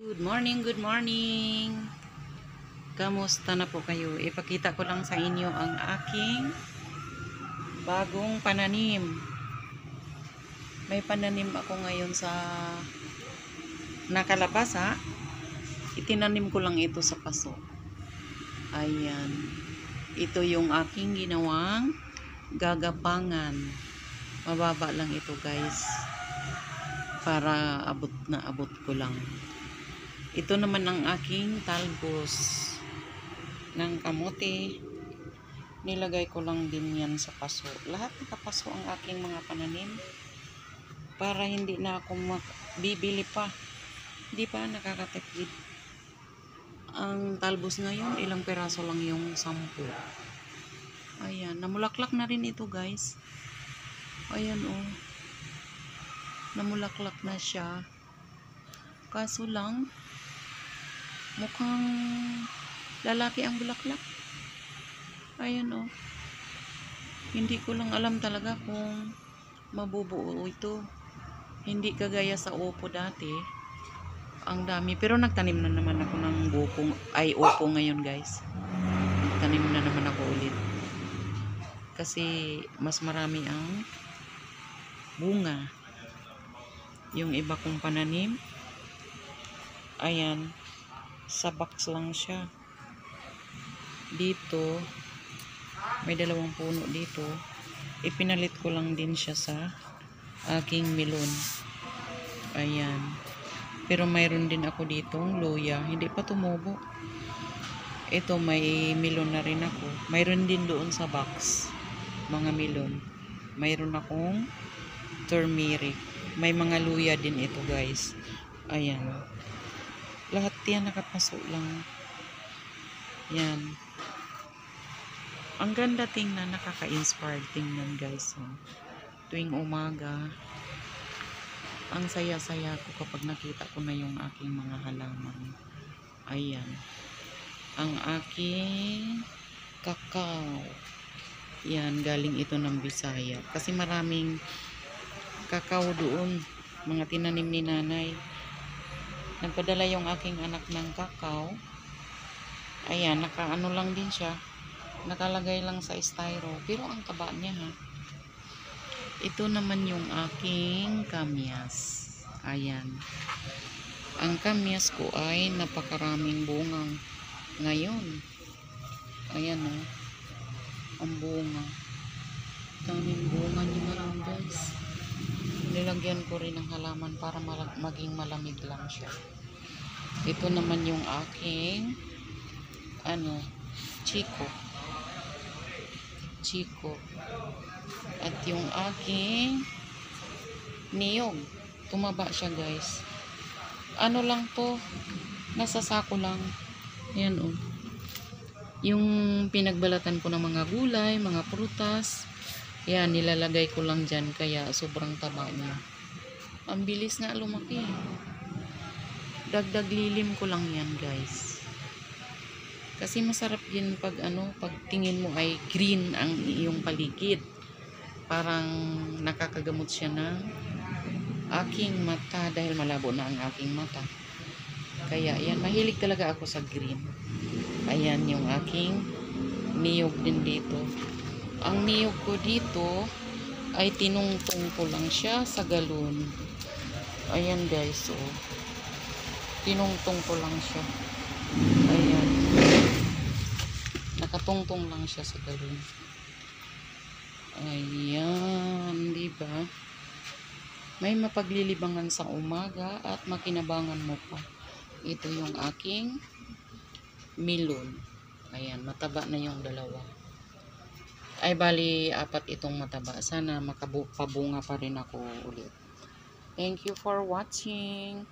Good morning, good morning. Kamusta na po kayo? Ipakita ko lang sa inyo ang aking bagong pananim. May pananim ako ngayon sa nakalabasa. Itinanim ko lang ito sa paso. Ayan. Ito yung aking ginawang gagapangan. Mababa lang ito, guys. Para abot na abot ko lang. Ito naman ang aking talbos ng kamote. Nilagay ko lang din yan sa paso. Lahat nakapaso ang aking mga pananim. Para hindi na ako bibili pa. Hindi pa nakakatipid. Ang talbos ngayon, ilang peraso lang yung 10. Ayan, namulaklak na rin ito, guys. Ayan, oh. Namulaklak na siya. Kaso lang, mukhang lalaki ang bulaklak. Ayan, oh. Hindi ko lang alam talaga kung mabubuo ito. Hindi kagaya sa upo dati. Ang dami. Pero nagtanim na naman ako ng upo ngayon, guys. Nagtanim na naman ako ulit. Kasi mas marami ang bunga. Yung iba kong pananim, ayan, sa box lang siya. Dito, may 2 puno dito. Ipinalit ko lang din siya sa aking melon. Ayan. Pero mayroon din ako ditong luya. Hindi pa tumubo. Ito, may melon na rin ako. Mayroon din doon sa box. Mga melon. Mayroon akong turmeric. May mga luya din ito, guys. Ayan. Lahat yan nakapaso lang. Yan. Ang ganda tingnan, nakaka-inspire tingnan, guys. Tuwing umaga, ang saya-saya ko kapag nakita ko na yung aking mga halaman. Ayan. Ang aking kakao. Yan, galing ito ng Bisaya. Kasi maraming kakao doon. Mga tinanim ni nanay. Nagpadala yung aking anak ng kakao. Ayan, nakaano lang din siya. Nakalagay lang sa styro. Pero ang taba niya, ha. Ito naman yung aking kamyas. Ayan. Ang kamyas ko ay napakaraming bungang ngayon. Ayan, oh. Ang bunga. Daming bunga niya ngayon, guys. Nilagyan ko rin ng halaman para maging malamig lang siya. Ito naman yung aking chiko. At yung aking niyog. Tumaba siya, guys. Ano lang to, nasa sako lang. Ayan, oh. Yung pinagbalatan ko ng mga gulay, mga prutas, yan, nilalagay ko lang dyan, kaya sobrang taba niya. Ang bilis nga lumaki. Dagdag lilim ko lang yan, guys. Kasi masarap din pag pag tingin mo ay green ang iyong paligid. Parang nakakagamot siya ng aking mata dahil malabo na ang aking mata. Kaya yan, mahilig talaga ako sa green. Ayan yung aking niyog din dito. Ang niyog ko dito ay tinungtong ko lang siya sa galon. Ayan, guys, oh. Tinungtong ko lang siya. Ayan. Nakatungtong lang siya sa galon. Ayan, diba? May mapaglilibangan sa umaga at makinabangan mo pa. Ito yung aking melon. Ayan, mataba na yung 2. Ay, bali, 4 itong mataba. Sana makapabunga pa rin ako ulit. Thank you for watching.